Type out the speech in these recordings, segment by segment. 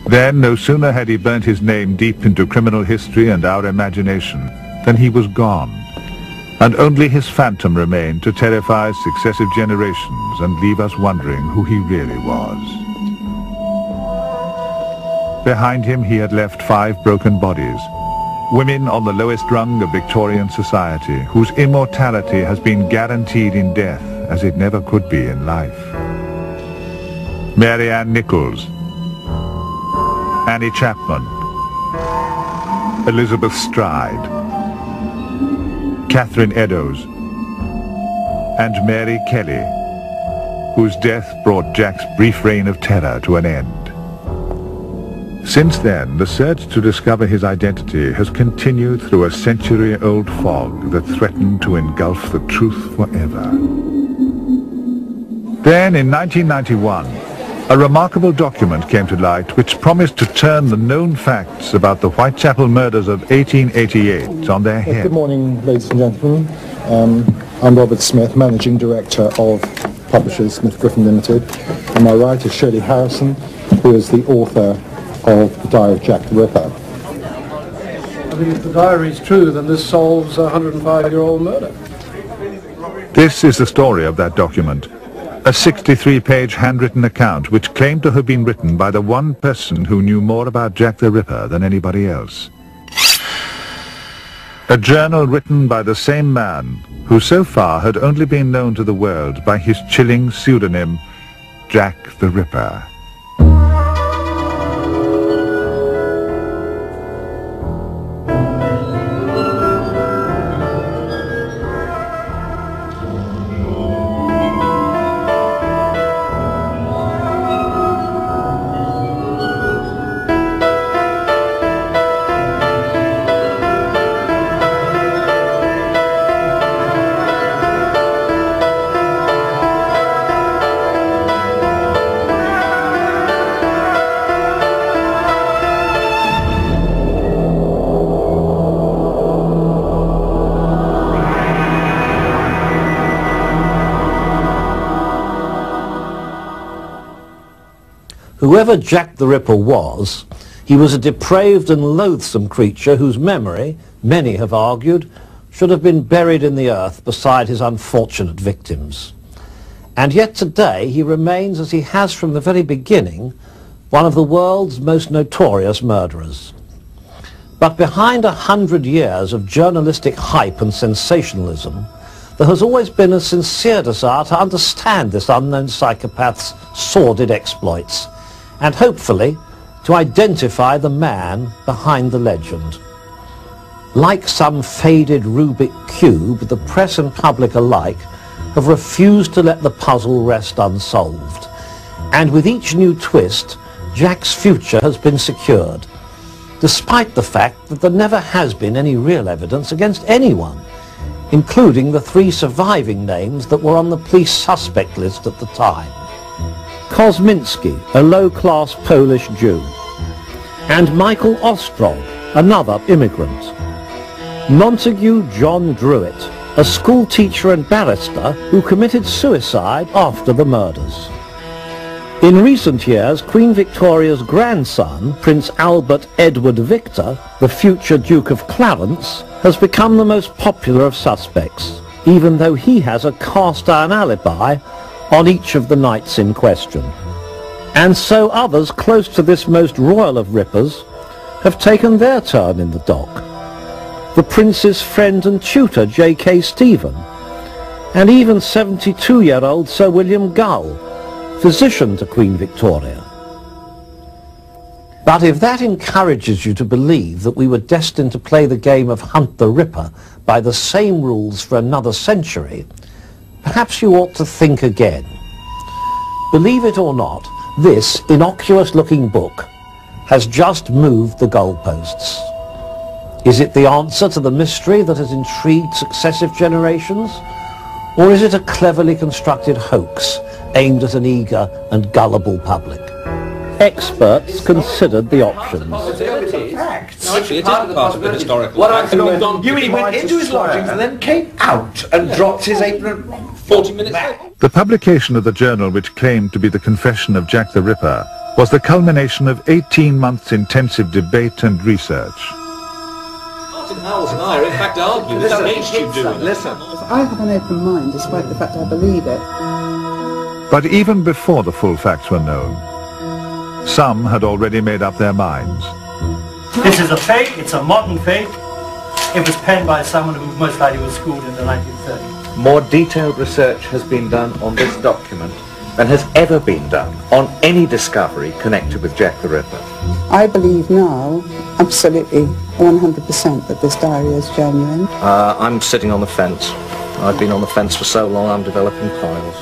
Then, no sooner had he burnt his name deep into criminal history and our imagination, than he was gone, and only his phantom remained to terrify successive generations and leave us wondering who he really was. Behind him he had left 5 broken bodies, women on the lowest rung of Victorian society, whose immortality has been guaranteed in death as it never could be in life. Mary Ann Nichols, Annie Chapman, Elizabeth Stride, Catherine Eddowes, and Mary Kelly, whose death brought Jack's brief reign of terror to an end. Since then, the search to discover his identity has continued through a century-old fog that threatened to engulf the truth forever. Then, in 1991, a remarkable document came to light which promised to turn the known facts about the Whitechapel murders of 1888 on their head. Good morning, ladies and gentlemen. I'm Robert Smith, Managing Director of Publishers Smith Griffin Limited. On my right is Shirley Harrison, who is the author of The Diary of Jack the Ripper. I think if the diary is true, then this solves a 105-year-old murder. This is the story of that document. A 63-page handwritten account which claimed to have been written by the one person who knew more about Jack the Ripper than anybody else. A journal written by the same man who so far had only been known to the world by his chilling pseudonym, Jack the Ripper. Whoever Jack the Ripper was, he was a depraved and loathsome creature whose memory, many have argued, should have been buried in the earth beside his unfortunate victims. And yet today he remains, as he has from the very beginning, one of the world's most notorious murderers. But behind 100 years of journalistic hype and sensationalism, there has always been a sincere desire to understand this unknown psychopath's sordid exploits, and hopefully to identify the man behind the legend. Like some faded Rubik cube, the press and public alike have refused to let the puzzle rest unsolved. And with each new twist, Jack's future has been secured, despite the fact that there never has been any real evidence against anyone, including the 3 surviving names that were on the police suspect list at the time. Kosminski, a low-class Polish Jew, and Michael Ostrog, another immigrant. Montague John Druitt, a school teacher and barrister who committed suicide after the murders. In recent years, Queen Victoria's grandson, Prince Albert Edward Victor, the future Duke of Clarence, has become the most popular of suspects, even though he has a cast-iron alibi on each of the nights in question. And so others close to this most royal of rippers have taken their turn in the dock. The Prince's friend and tutor J.K. Stephen, and even 72-year-old Sir William Gull, physician to Queen Victoria. But if that encourages you to believe that we were destined to play the game of Hunt the Ripper by the same rules for another century, perhaps you ought to think again. Believe it or not, this innocuous-looking book has just moved the goalposts. Is it the answer to the mystery that has intrigued successive generations? Or is it a cleverly constructed hoax aimed at an eager and gullible public? Experts considered the options. No, actually, it isn't part of the historical fact. He went into his lodgings and then came out and dropped his apron 40 minutes later. The publication of the journal which claimed to be the confession of Jack the Ripper was the culmination of 18 months' intensive debate and research. Martin Howells and I are in fact arguing that against you doing it. Listen. I have an open mind, despite the fact I believe it. But even before the full facts were known, some had already made up their minds. This is a fake, it's a modern fake. It was penned by someone who most likely was schooled in the 1930s. More detailed research has been done on this document than has ever been done on any discovery connected with Jack the Ripper. I believe now, absolutely, 100% that this diary is genuine. I'm sitting on the fence. I've been on the fence for so long I'm developing piles.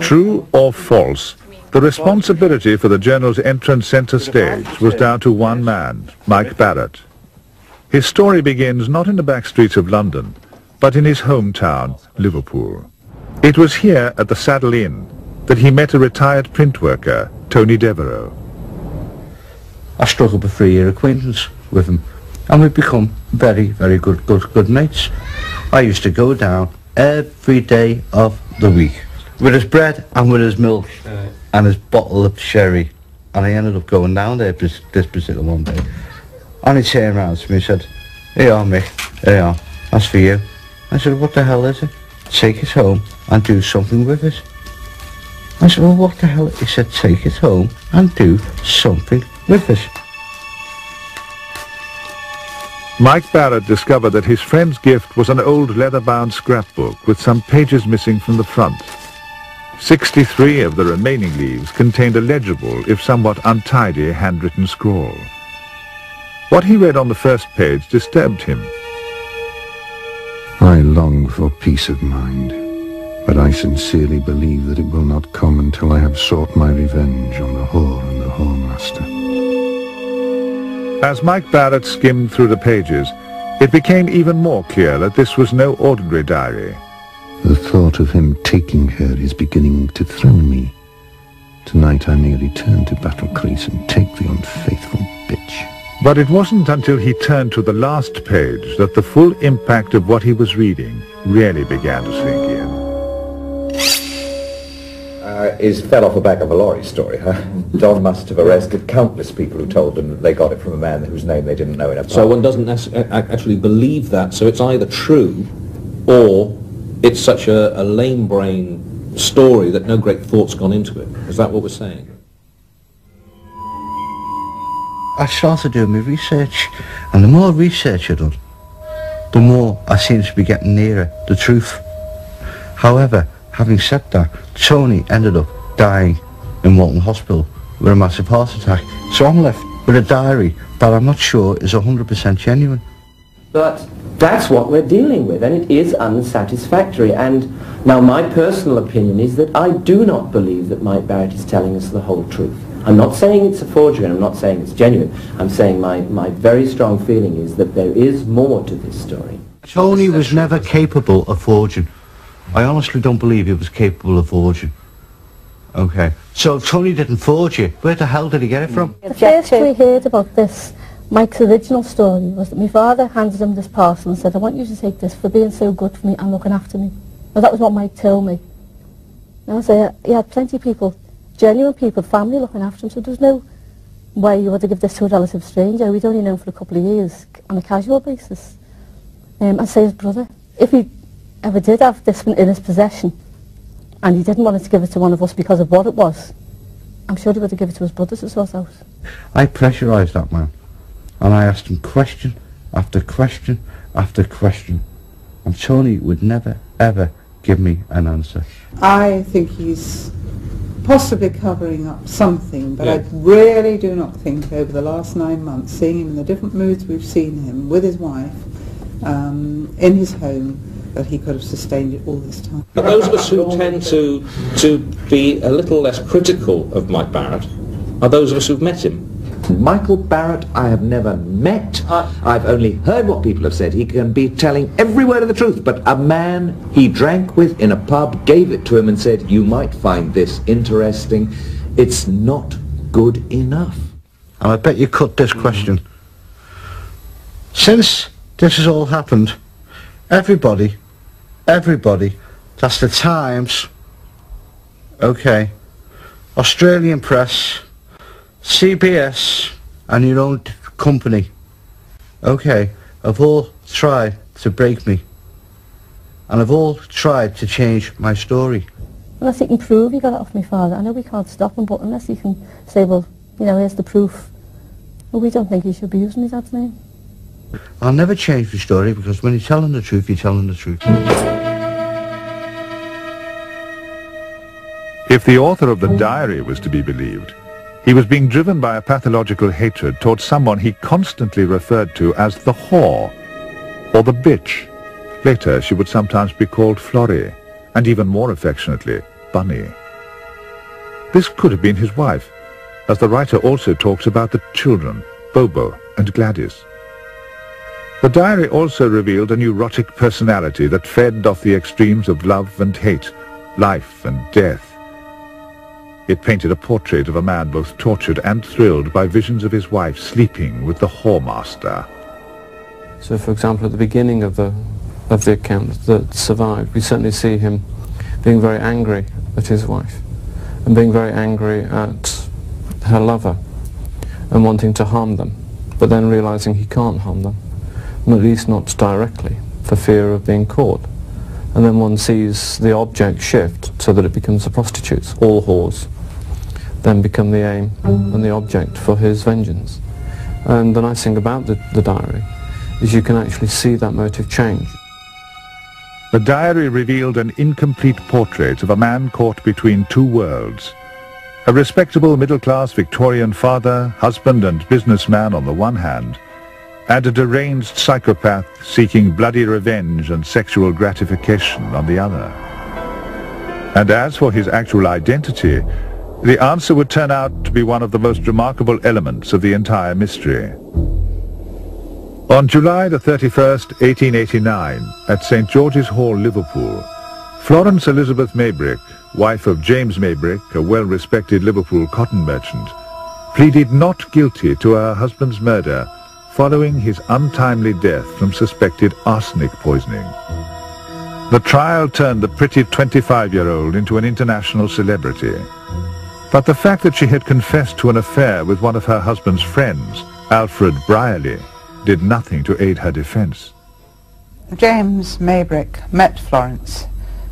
True or false, the responsibility for the journal's entrance centre stage was down to one man, Mike Barrett. His story begins not in the back streets of London, but in his hometown, Liverpool. It was here at the Saddle Inn that he met a retired print worker, Tony Devereux. I struck up a 3-year acquaintance with him, and we've become very, very good mates. I used to go down every day of the week with his bread and with his milk and his bottle of sherry, and I ended up going down there this particular one day, and he turned around to me and said, "Here you are, Mick, here you are, that's for you." I said, "What the hell is it?" "Take it home and do something with it." I said, "Well, what the hell?" He said, "Take it home and do something with it." Mike Barrett discovered that his friend's gift was an old leather-bound scrapbook with some pages missing from the front. 63 of the remaining leaves contained a legible, if somewhat untidy, handwritten scrawl. What he read on the first page disturbed him. I long for peace of mind, but I sincerely believe that it will not come until I have sought my revenge on the whore and the whoremaster. As Mike Barrett skimmed through the pages, it became even more clear that this was no ordinary diary. The thought of him taking her is beginning to thrill me. Tonight I may return to Battle Crease and take the unfaithful bitch. But it wasn't until he turned to the last page that the full impact of what he was reading really began to sink in. Is fell off the back of a lorry story, huh? Don must have arrested countless people who told them that they got it from a man whose name they didn't know in a pub. So one doesn't actually believe that, so it's either true or it's such a lame brain story that no great thought's gone into it. Is that what we're saying? I started doing my research, and the more research I done, the more I seem to be getting nearer the truth. However, having said that, Tony ended up dying in Walton Hospital with a massive heart attack. So I'm left with a diary that I'm not sure is 100% genuine. But that's what we're dealing with, and it is unsatisfactory. And now my personal opinion is that I do not believe that Mike Barrett is telling us the whole truth. I'm not saying it's a forgery, and I'm not saying it's genuine. I'm saying my very strong feeling is that there is more to this story. Tony was never capable of forging. I honestly don't believe he was capable of forging. Okay. So if Tony didn't forge it, where the hell did he get it from? The first we heard about this, Mike's original story, was that my father handed him this parcel and said, "I want you to take this for being so good for me and looking after me." Well, that was what Mike told me. And I said, he had plenty of people, genuine people, family looking after him, so there's no way you would to give this to a relative stranger. We'd only known for a couple of years on a casual basis. And say his brother, if he ever did have this in his possession and he didn't want to give it to one of us because of what it was, I'm sure he would have given it to his brother to sort out. I pressurised that man, and I asked him question after question after question, and Tony would never ever give me an answer. I think he's possibly covering up something, but I really do not think over the last 9 months, seeing him in the different moods we've seen him with his wife, in his home, that he could have sustained it all this time. But those of us who tend to be a little less critical of Mike Barrett are those of us who've met him. Michael Barrett I have never met. I've only heard what people have said. He can be telling every word of the truth, but a man he drank with in a pub gave it to him and said, "You might find this interesting." It's not good enough. And I bet you cut this question. Since this has all happened, everybody, that's the Times, okay, Australian press, CBS, and your own company, okay, have all tried to break me. And have all tried to change my story. Unless he can prove he got it off my father. I know we can't stop him, but unless he can say, well, you know, here's the proof. Well, we don't think he should be using his dad's name. I'll never change the story, because when you're telling the truth, you're telling the truth. If the author of the diary was to be believed, he was being driven by a pathological hatred towards someone he constantly referred to as the whore, or the bitch. Later, she would sometimes be called Florrie, and even more affectionately, Bunny. This could have been his wife, as the writer also talks about the children, Bobo and Gladys. The diary also revealed a neurotic personality that fed off the extremes of love and hate, life and death. It painted a portrait of a man both tortured and thrilled by visions of his wife sleeping with the whoremaster. So, for example, at the beginning of the account that survived, we certainly see him being very angry at his wife and being very angry at her lover and wanting to harm them, but then realizing he can't harm them, at least not directly, for fear of being caught. And then one sees the object shift so that it becomes the prostitutes. All whores then become the aim and the object for his vengeance. And the nice thing about the diary is you can actually see that motive change. The diary revealed an incomplete portrait of a man caught between two worlds. A respectable middle-class Victorian father, husband and businessman on the one hand, and a deranged psychopath seeking bloody revenge and sexual gratification on the other. And as for his actual identity, the answer would turn out to be one of the most remarkable elements of the entire mystery. On July the 31st, 1889, at St. George's Hall, Liverpool, Florence Elizabeth Maybrick, wife of James Maybrick, a well-respected Liverpool cotton merchant, pleaded not guilty to her husband's murder following his untimely death from suspected arsenic poisoning. The trial turned the pretty 25-year-old into an international celebrity. But the fact that she had confessed to an affair with one of her husband's friends, Alfred Brierley, did nothing to aid her defense. James Maybrick met Florence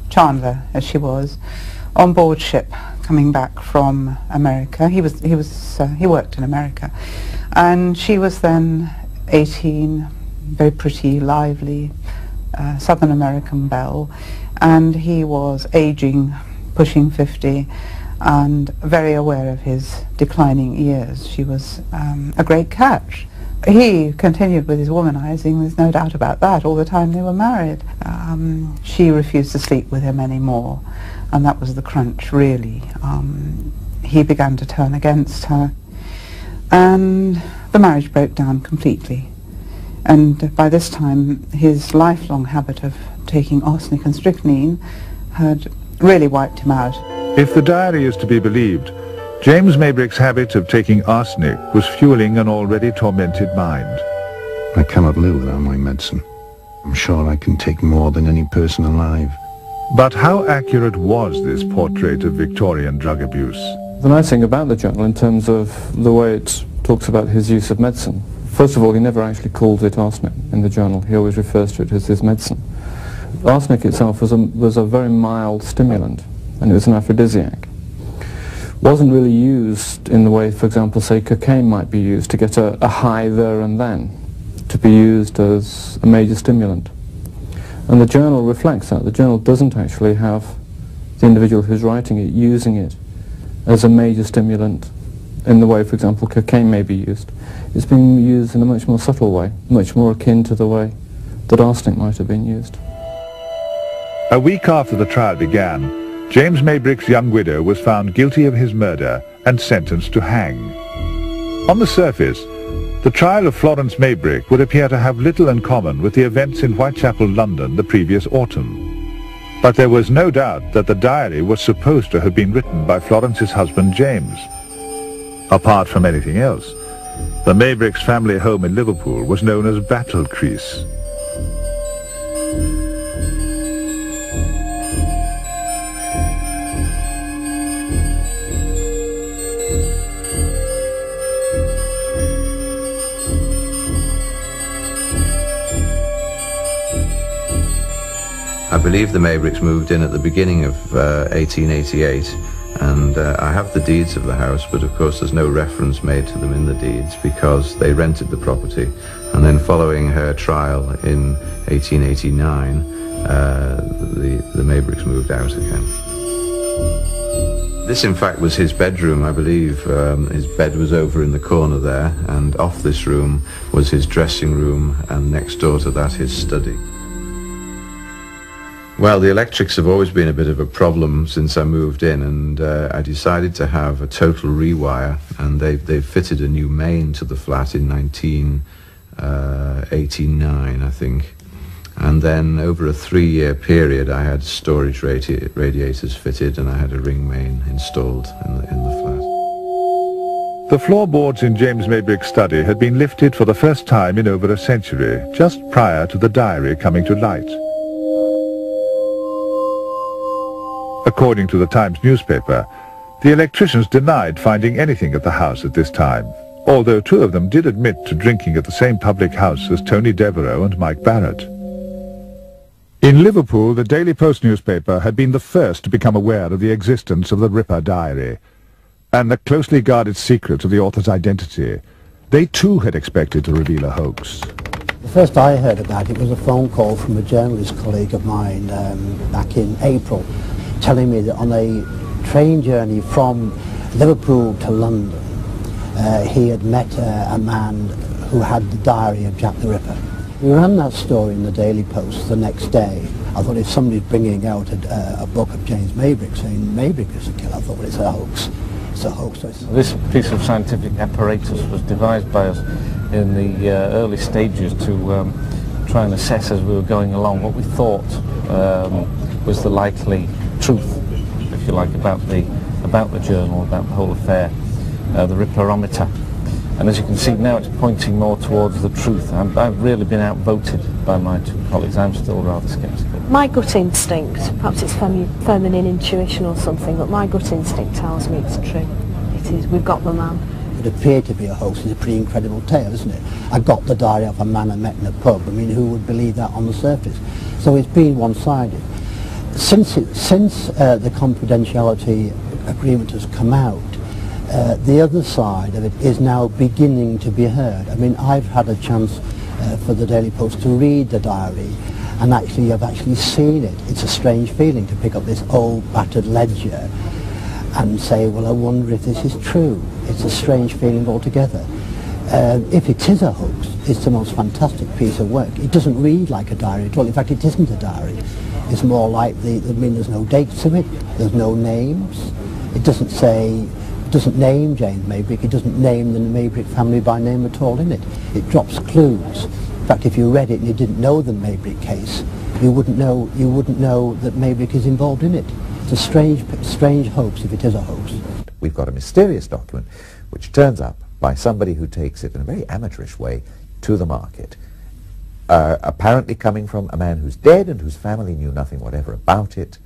Chandler, as she was, on board ship coming back from America. He worked in America, and she was then 18, very pretty, lively, Southern American belle, and he was aging, pushing 50, and very aware of his declining years. She was a great catch. He continued with his womanizing, there's no doubt about that, all the time they were married. She refused to sleep with him anymore, and that was the crunch, really. He began to turn against her, and the marriage broke down completely. And by this time, his lifelong habit of taking arsenic and strychnine had really wiped him out. If the diary is to be believed, James Maybrick's habit of taking arsenic was fueling an already tormented mind. I cannot live without my medicine. I'm sure I can take more than any person alive. But how accurate was this portrait of Victorian drug abuse? The nice thing about the journal, in terms of the way it talks about his use of medicine, first of all, he never actually calls it arsenic in the journal. He always refers to it as his medicine. Arsenic itself was a very mild stimulant, and it was an aphrodisiac. Wasn't really used in the way, for example, say cocaine might be used to get a high there and then, to be used as a major stimulant. And the journal reflects that. The journal doesn't actually have the individual who's writing it using it as a major stimulant in the way, for example, cocaine may be used. It's being used in a much more subtle way, much more akin to the way that arsenic might have been used. A week after the trial began, James Maybrick's young widow was found guilty of his murder and sentenced to hang. On the surface, the trial of Florence Maybrick would appear to have little in common with the events in Whitechapel, London the previous autumn. But there was no doubt that the diary was supposed to have been written by Florence's husband James. Apart from anything else, the Maybricks' family home in Liverpool was known as Battle Crease. I believe the Mavericks moved in at the beginning of 1888, and I have the deeds of the house, but of course there's no reference made to them in the deeds because they rented the property. And then following her trial in 1889, the Mavericks moved out again. This in fact was his bedroom, I believe. His bed was over in the corner there, and off this room was his dressing room, and next door to that his study. Well, the electrics have always been a bit of a problem since I moved in, and I decided to have a total rewire, and they've fitted a new main to the flat in 1989, I think. And then over a 3-year period I had storage radiators fitted, and I had a ring main installed in the flat. The floorboards in James Maybrick's study had been lifted for the first time in over a century, just prior to the diary coming to light. According to the Times newspaper, the electricians denied finding anything at the house at this time, although 2 of them did admit to drinking at the same public house as Tony Devereux and Mike Barrett. In Liverpool, the Daily Post newspaper had been the first to become aware of the existence of the Ripper diary, and the closely guarded secret of the author's identity. They too had expected to reveal a hoax. The first I heard about it was a phone call from a journalist colleague of mine back in April, telling me that on a train journey from Liverpool to London, he had met a man who had the diary of Jack the Ripper. We ran that story in the Daily Post the next day. I thought if somebody's bringing out a book of James Maybrick saying Maybrick is a killer, I thought, well, it's a hoax. It's a hoax. This piece of scientific apparatus was devised by us in the early stages to try and assess as we were going along what we thought was the likely truth, if you like, about the journal, about the whole affair, the Ripperometer. And as you can see now, it's pointing more towards the truth. I've really been outvoted by my 2 colleagues. I'm still rather sceptical. My gut instinct, perhaps it's feminine intuition or something, but my gut instinct tells me it's true. It is. We've got the man. It appeared to be a hoax. It's a pretty incredible tale, isn't it? I got the diary of a man I met in a pub. I mean, who would believe that on the surface? So it's been one-sided. Since the confidentiality agreement has come out, the other side of it is now beginning to be heard. I mean, I've had a chance for the Daily Post to read the diary, and I've actually seen it. It's a strange feeling to pick up this old battered ledger and say, well, I wonder if this is true. It's a strange feeling altogether. If it is a hoax, it's the most fantastic piece of work. It doesn't read like a diary at all. In fact, it isn't a diary. It's more like there's no dates to it, there's no names. It doesn't name James Maybrick, it doesn't name the Maybrick family by name at all in it. It drops clues. In fact, if you read it and you didn't know the Maybrick case, you wouldn't know that Maybrick is involved in it. It's a strange hoax if it is a hoax. We've got a mysterious document which turns up by somebody who takes it in a very amateurish way to the market, apparently coming from a man who's dead and whose family knew nothing whatever about it.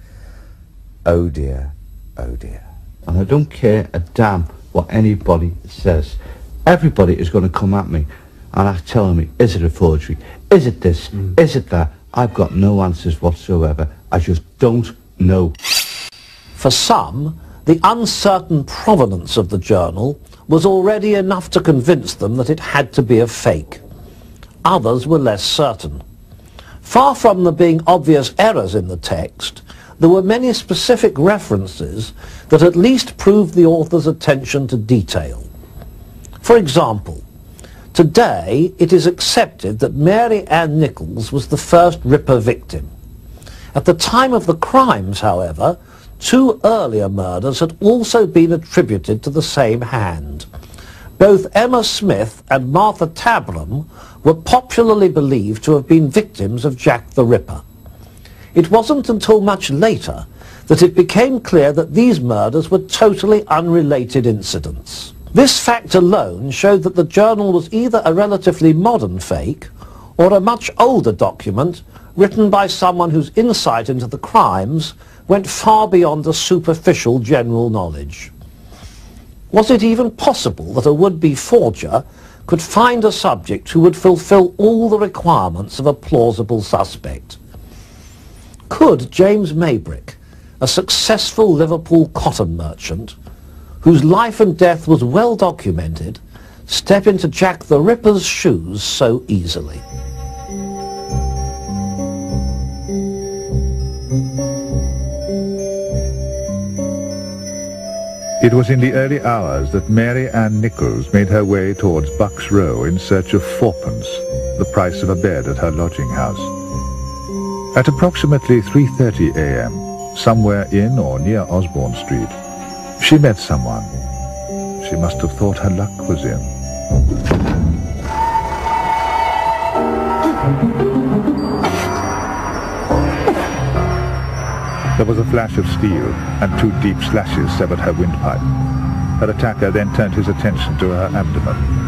Oh dear, oh dear. And I don't care a damn what anybody says. Everybody is going to come at me and are telling me, is it a forgery? Is it this? Is it that? I've got no answers whatsoever. I just don't know. For some, the uncertain provenance of the journal was already enough to convince them that it had to be a fake. Others were less certain. Far from there being obvious errors in the text, there were many specific references that at least proved the author's attention to detail. For example, today it is accepted that Mary Ann Nichols was the first Ripper victim. At the time of the crimes, however, 2 earlier murders had also been attributed to the same hand. Both Emma Smith and Martha Tabram were popularly believed to have been victims of Jack the Ripper. It wasn't until much later that it became clear that these murders were totally unrelated incidents. This fact alone showed that the journal was either a relatively modern fake or a much older document written by someone whose insight into the crimes went far beyond a superficial general knowledge. Was it even possible that a would-be forger could find a subject who would fulfill all the requirements of a plausible suspect? Could James Maybrick, a successful Liverpool cotton merchant, whose life and death was well documented, step into Jack the Ripper's shoes so easily? It was in the early hours that Mary Ann Nichols made her way towards Bucks Row in search of fourpence, the price of a bed at her lodging house. At approximately 3:30 a.m., somewhere in or near Osborne Street, she met someone. She must have thought her luck was in. There was a flash of steel, and 2 deep slashes severed her windpipe. Her attacker then turned his attention to her abdomen.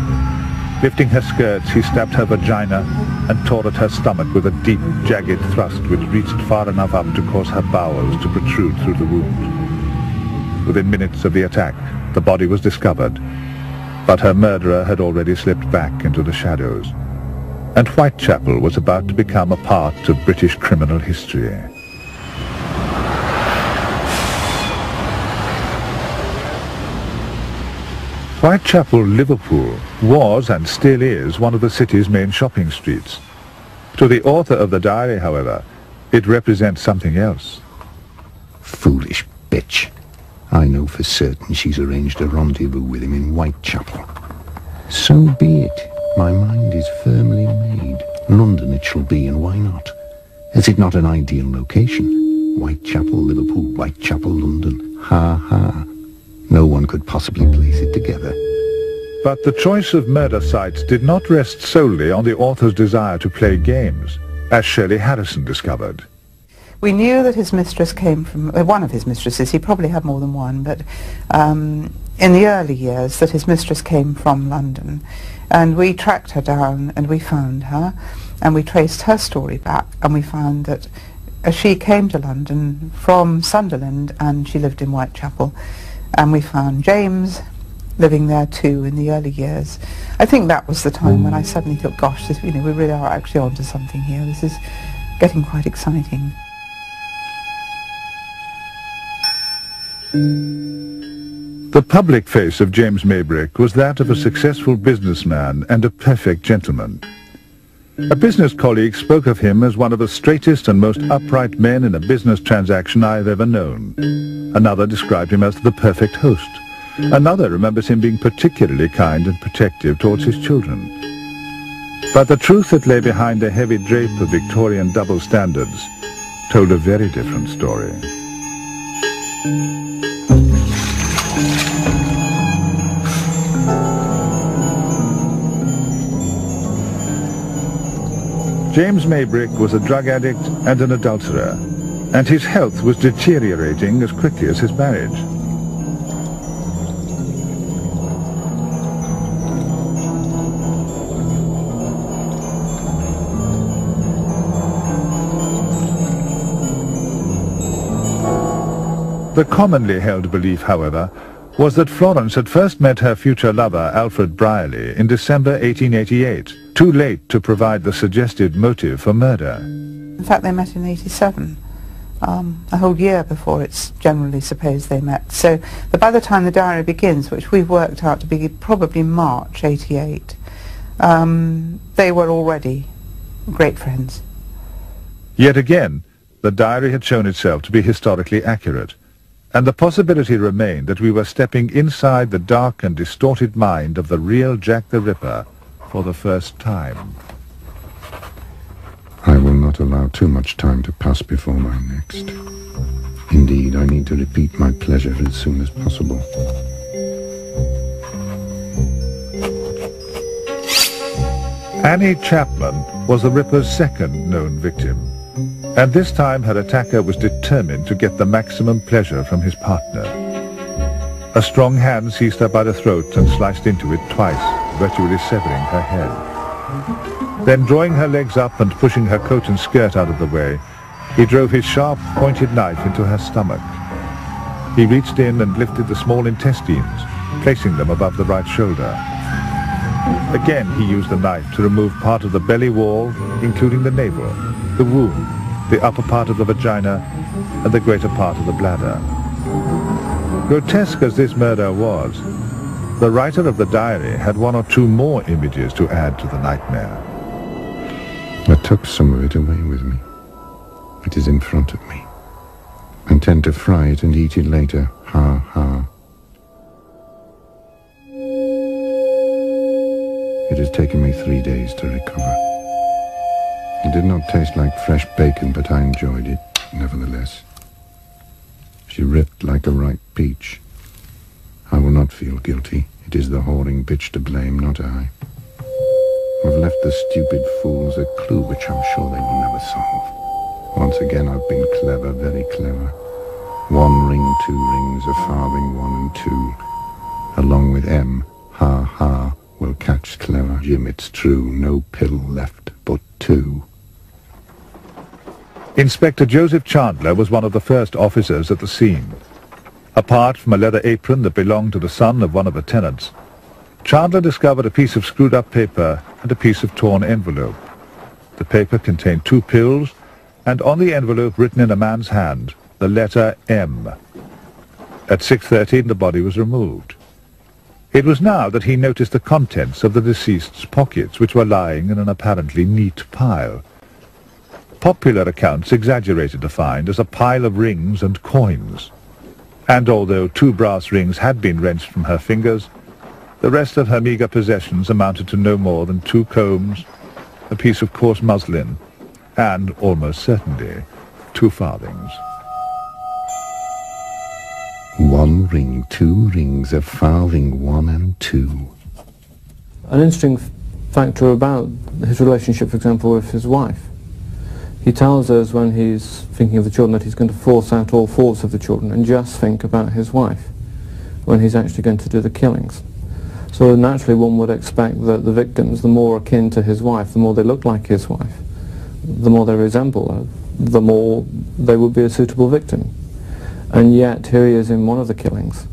Lifting her skirts, he stabbed her vagina and tore at her stomach with a deep, jagged thrust which reached far enough up to cause her bowels to protrude through the wound. Within minutes of the attack, the body was discovered, but her murderer had already slipped back into the shadows, and Whitechapel was about to become a part of British criminal history. Whitechapel, Liverpool, was and still is one of the city's main shopping streets. To the author of the diary, however, it represents something else. Foolish bitch. I know for certain she's arranged a rendezvous with him in Whitechapel. So be it. My mind is firmly made. London it shall be, and why not? Is it not an ideal location? Whitechapel, Liverpool, Whitechapel, London. Ha ha. No one could possibly place it together. But the choice of murder sites did not rest solely on the author's desire to play games, as Shirley Harrison discovered. We knew that his mistress came from, one of his mistresses, he probably had more than one, but in the early years that his mistress came from London. And we tracked her down and we found her, and we traced her story back, and we found that she came to London from Sunderland and she lived in Whitechapel. And we found James living there too in the early years. I think that was the time when I suddenly thought, gosh, this, we really are actually onto something here. This is getting quite exciting. The public face of James Maybrick was that of a successful businessman and a perfect gentleman. A business colleague spoke of him as one of the straightest and most upright men in a business transaction I have ever known. Another described him as the perfect host. Another remembers him being particularly kind and protective towards his children. But the truth that lay behind a heavy drape of Victorian double standards told a very different story. James Maybrick was a drug addict and an adulterer, and his health was deteriorating as quickly as his marriage. The commonly held belief, however, was that Florence had first met her future lover, Alfred Brierly, in December 1888, too late to provide the suggested motive for murder. In fact, they met in 87, a whole year before it's generally supposed they met. So that by the time the diary begins, which we've worked out to be probably March 88, they were already great friends. Yet again, the diary had shown itself to be historically accurate, and the possibility remained that we were stepping inside the dark and distorted mind of the real Jack the Ripper for the first time. I will not allow too much time to pass before my next. Indeed, I need to repeat my pleasure as soon as possible. Annie Chapman was the Ripper's second known victim, and this time her attacker was determined to get the maximum pleasure from his partner. A strong hand seized her by the throat and sliced into it twice, virtually severing her head. Then, drawing her legs up and pushing her coat and skirt out of the way, he drove his sharp, pointed knife into her stomach. He reached in and lifted the small intestines, placing them above the right shoulder. Again he used the knife to remove part of the belly wall, including the navel, the womb, the upper part of the vagina, and the greater part of the bladder. Grotesque as this murder was, the writer of the diary had one or two more images to add to the nightmare. I took some of it away with me. It is in front of me. I intend to fry it and eat it later. Ha ha. It has taken me 3 days to recover. It did not taste like fresh bacon, but I enjoyed it, nevertheless. She ripped like a ripe peach. I will not feel guilty. It is the whoring bitch to blame, not I. I've left the stupid fools a clue which I'm sure they will never solve. Once again I've been clever, very clever. 1 ring, 2 rings, a farthing, 1 and 2. Along with M, ha ha, will catch clever. Jim, it's true, no pill left but 2. Inspector Joseph Chandler was one of the first officers at the scene. Apart from a leather apron that belonged to the son of one of the tenants, Chandler discovered a piece of screwed-up paper and a piece of torn envelope. The paper contained 2 pills, and on the envelope, written in a man's hand, the letter M. At 6:30, the body was removed. It was now that he noticed the contents of the deceased's pockets, which were lying in an apparently neat pile. Popular accounts exaggerated the find as a pile of rings and coins. And although 2 brass rings had been wrenched from her fingers, the rest of her meagre possessions amounted to no more than 2 combs, a piece of coarse muslin, and, almost certainly, 2 farthings. 1 ring, 2 rings, a farthing, 1 and 2. An interesting factor about his relationship, for example, with his wife. He tells us when he's thinking of the children that he's going to force out all thoughts of the children and just think about his wife when he's actually going to do the killings. So naturally one would expect that the victims, the more akin to his wife, the more they look like his wife, the more they resemble her, the more they would be a suitable victim. And yet here he is in one of the killings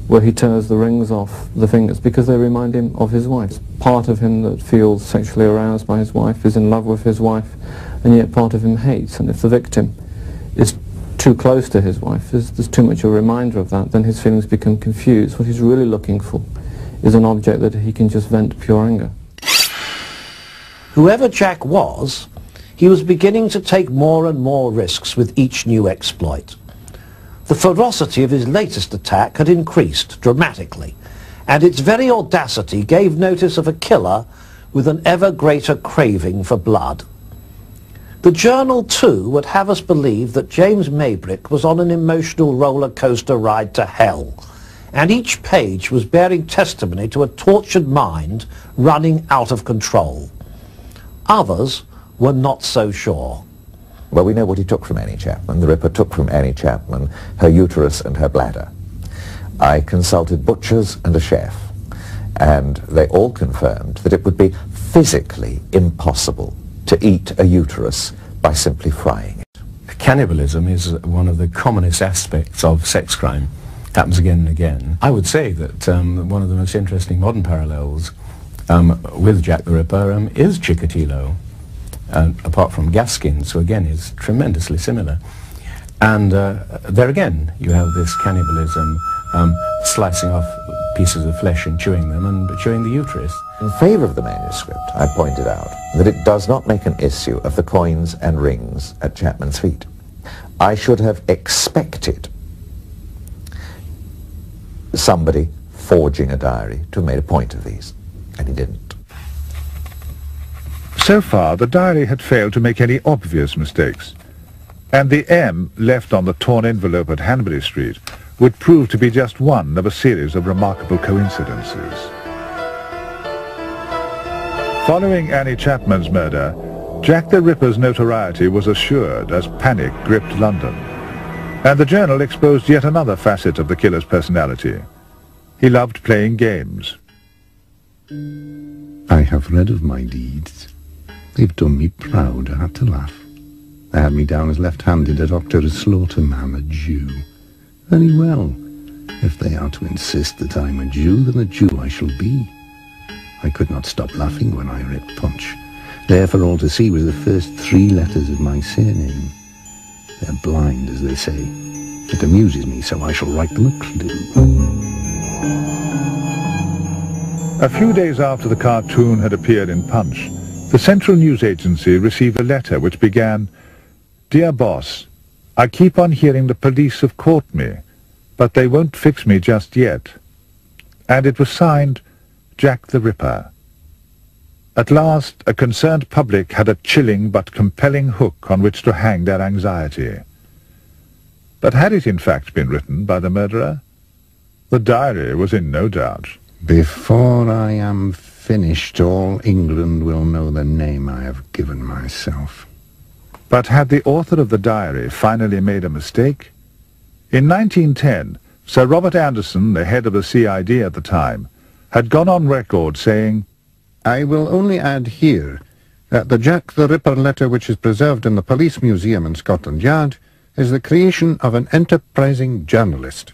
where he tears the rings off the fingers because they remind him of his wife. Part of him that feels sexually aroused by his wife is in love with his wife, and yet part of him hates. And if the victim is too close to his wife, there's too much a reminder of that, then his feelings become confused. What he's really looking for is an object that he can just vent pure anger. Whoever Jack was, he was beginning to take more and more risks with each new exploit. The ferocity of his latest attack had increased dramatically, and its very audacity gave notice of a killer with an ever greater craving for blood. The Journal, too, would have us believe that James Maybrick was on an emotional roller coaster ride to hell, and each page was bearing testimony to a tortured mind running out of control. Others were not so sure. Well, we know what he took from Annie Chapman. The Ripper took from Annie Chapman her uterus and her bladder. I consulted butchers and a chef, and they all confirmed that it would be physically impossible to eat a uterus by simply frying it. Cannibalism is one of the commonest aspects of sex crime. Happens again and again. I would say that one of the most interesting modern parallels with Jack the Ripper is Chikatilo. Apart from Gaskins, who again is tremendously similar. And there again, you have this cannibalism, slicing off pieces of flesh and chewing them, and chewing the uterus. In favour of the manuscript, I pointed out that it does not make an issue of the coins and rings at Chapman's feet. I should have expected somebody forging a diary to have made a point of these, and he didn't. So far, the diary had failed to make any obvious mistakes, and the M left on the torn envelope at Hanbury Street would prove to be just one of a series of remarkable coincidences. Following Annie Chapman's murder, Jack the Ripper's notoriety was assured as panic gripped London, and the Journal exposed yet another facet of the killer's personality. He loved playing games. I have read of my deeds. They've done me proud. I had to laugh. They had me down as left-handed, a doctor, a slaughterman, a Jew. Very well. If they are to insist that I'm a Jew, then a Jew I shall be. I could not stop laughing when I read Punch. There for all to see was the first 3 letters of my surname. They're blind, as they say. It amuses me, so I shall write them a clue. A few days after the cartoon had appeared in Punch, the Central News Agency received a letter which began, "Dear Boss, I keep on hearing the police have caught me, but they won't fix me just yet." And it was signed, Jack the Ripper. At last, a concerned public had a chilling but compelling hook on which to hang their anxiety. But had it in fact been written by the murderer? The diary was in no doubt. Before I am finished, all England will know the name I have given myself. But had the author of the diary finally made a mistake? In 1910, Sir Robert Anderson, the head of the CID at the time, had gone on record saying, "I will only add here that the Jack the Ripper letter which is preserved in the Police Museum in Scotland Yard is the creation of an enterprising journalist."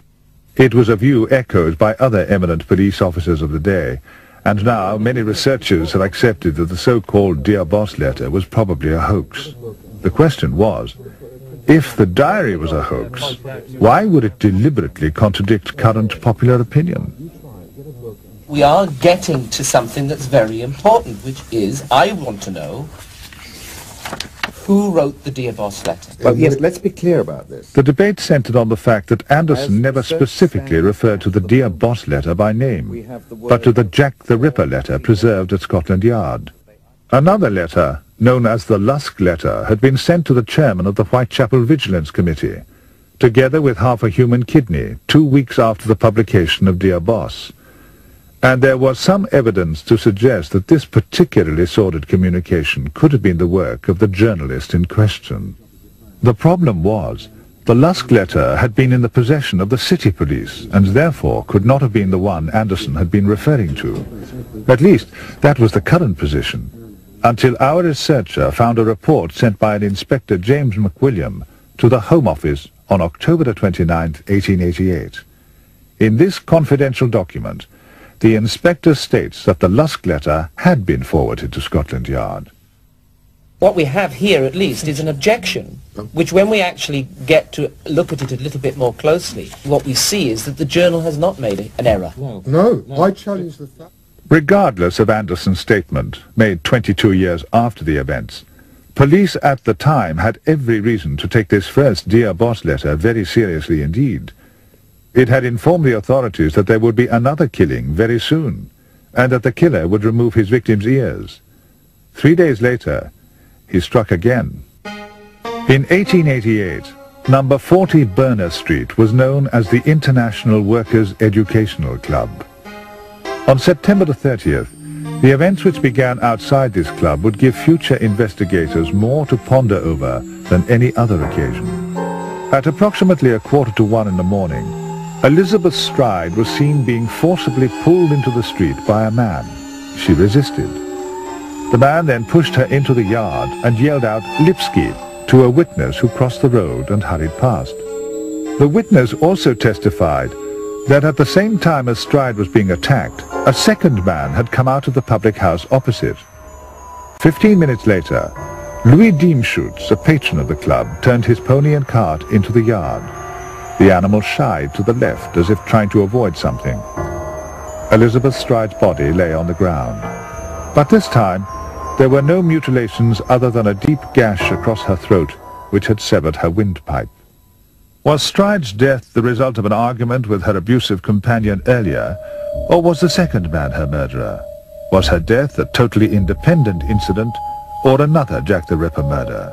It was a view echoed by other eminent police officers of the day, and now many researchers have accepted that the so-called Dear Boss letter was probably a hoax. The question was, if the diary was a hoax, why would it deliberately contradict current popular opinion? We are getting to something that's very important, which is, I want to know, who wrote the Dear Boss letter? Well, yes, let's be clear about this. The debate centered on the fact that Anderson never specifically referred to the Dear Boss letter by name, but to the Jack the Ripper letter preserved at Scotland Yard. Another letter, known as the Lusk letter, had been sent to the chairman of the Whitechapel Vigilance Committee, together with half a human kidney, 2 weeks after the publication of Dear Boss. And there was some evidence to suggest that this particularly sordid communication could have been the work of the journalist in question. The problem was, the Lusk letter had been in the possession of the city police, and therefore could not have been the one Anderson had been referring to. At least, that was the current position, until our researcher found a report sent by an Inspector James McWilliam to the Home Office on October 29, 1888. In this confidential document, the inspector states that the Lusk letter had been forwarded to Scotland Yard. What we have here, at least, is an objection, which when we actually get to look at it a little bit more closely, what we see is that the journal has not made an error. No, I challenge the fact. Regardless of Anderson's statement, made 22 years after the events, police at the time had every reason to take this first Dear Boss letter very seriously indeed. It had informed the authorities that there would be another killing very soon, and that the killer would remove his victim's ears. 3 days later, he struck again. In 1888, number 40 Burner Street was known as the International Workers' Educational Club. On September the 30th, the events which began outside this club would give future investigators more to ponder over than any other occasion. At approximately 1:45 in the morning, Elizabeth Stride was seen being forcibly pulled into the street by a man. She resisted. The man then pushed her into the yard and yelled out "Lipski" to a witness who crossed the road and hurried past. The witness also testified that at the same time as Stride was being attacked, a second man had come out of the public house opposite. 15 minutes later, Louis Diemschutz, a patron of the club, turned his pony and cart into the yard. The animal shied to the left as if trying to avoid something. Elizabeth Stride's body lay on the ground. But this time, there were no mutilations other than a deep gash across her throat, which had severed her windpipe. Was Stride's death the result of an argument with her abusive companion earlier, or was the second man her murderer? Was her death a totally independent incident, or another Jack the Ripper murder?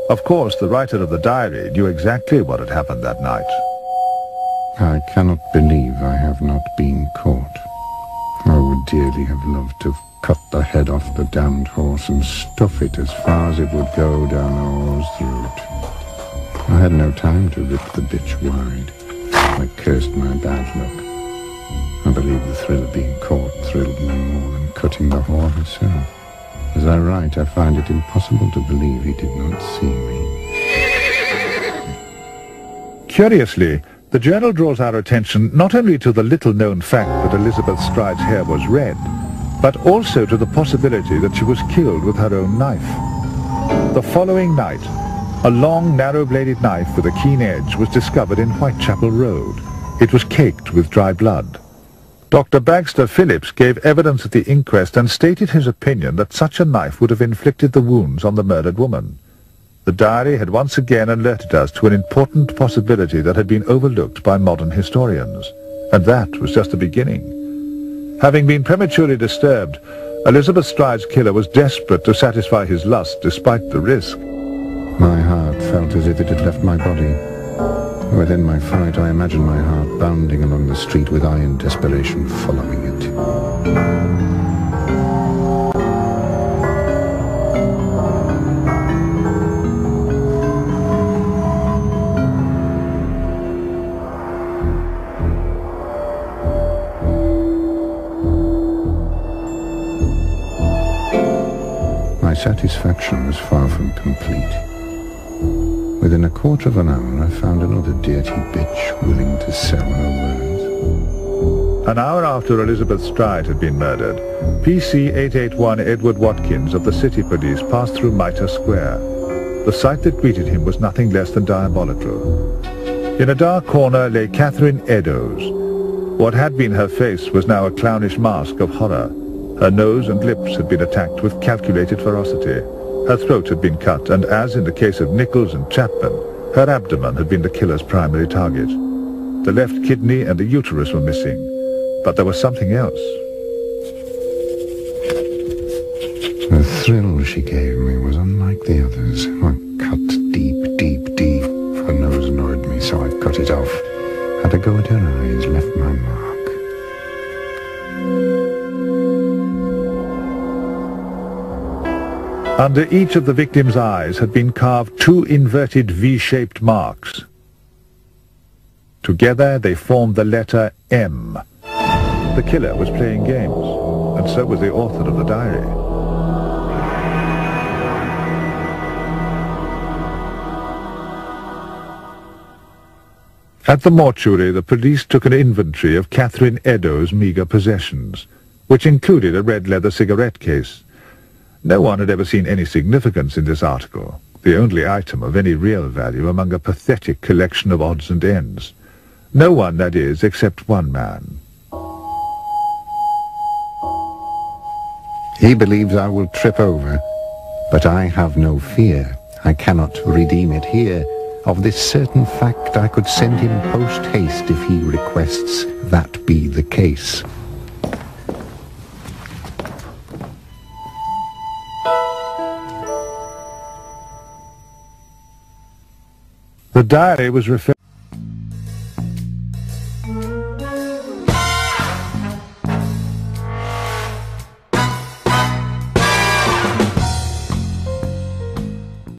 Of course, the writer of the diary knew exactly what had happened that night. I cannot believe I have not been caught. I would dearly have loved to have cut the head off the damned horse and stuff it as far as it would go down the horse's throat. I had no time to rip the bitch wide. I cursed my bad luck. I believe the thrill of being caught thrilled me more than cutting the whore herself. As I write, I find it impossible to believe he did not see me. Curiously, the journal draws our attention not only to the little-known fact that Elizabeth Stride's hair was red, but also to the possibility that she was killed with her own knife. The following night, A long, narrow-bladed knife with a keen edge was discovered in Whitechapel Road. It was caked with dry blood. Dr. Bagster Phillips gave evidence at the inquest and stated his opinion that such a knife would have inflicted the wounds on the murdered woman. The diary had once again alerted us to an important possibility that had been overlooked by modern historians. And that was just the beginning. Having been prematurely disturbed, Elizabeth Stride's killer was desperate to satisfy his lust despite the risk. My heart felt as if it had left my body. Within my fright, I imagined my heart bounding along the street with iron desperation following it. My satisfaction was far from complete. Within a quarter of an hour, I found another dirty bitch willing to sell her wares. An hour after Elizabeth Stride had been murdered, PC 881 Edward Watkins of the City Police passed through Mitre Square. The sight that greeted him was nothing less than diabolical. In a dark corner lay Catherine Eddowes. What had been her face was now a clownish mask of horror. Her nose and lips had been attacked with calculated ferocity. Her throat had been cut, and as in the case of Nichols and Chapman, her abdomen had been the killer's primary target. The left kidney and the uterus were missing, but there was something else. The thrill she gave me was unlike the others. One cut deep, deep, deep. Her nose annoyed me, so I cut it off. Had a go at her eyes, left my mark. Under each of the victim's eyes had been carved two inverted V-shaped marks. Together they formed the letter M. The killer was playing games, and so was the author of the diary. At the mortuary, the police took an inventory of Catherine Eddowes' meagre possessions, which included a red leather cigarette case. No one had ever seen any significance in this article, the only item of any real value among a pathetic collection of odds and ends. No one, that is, except one man. He believes I will trip over, but I have no fear. I cannot redeem it here. Of this certain fact I could send him post-haste if he requests that be the case. The diary was referred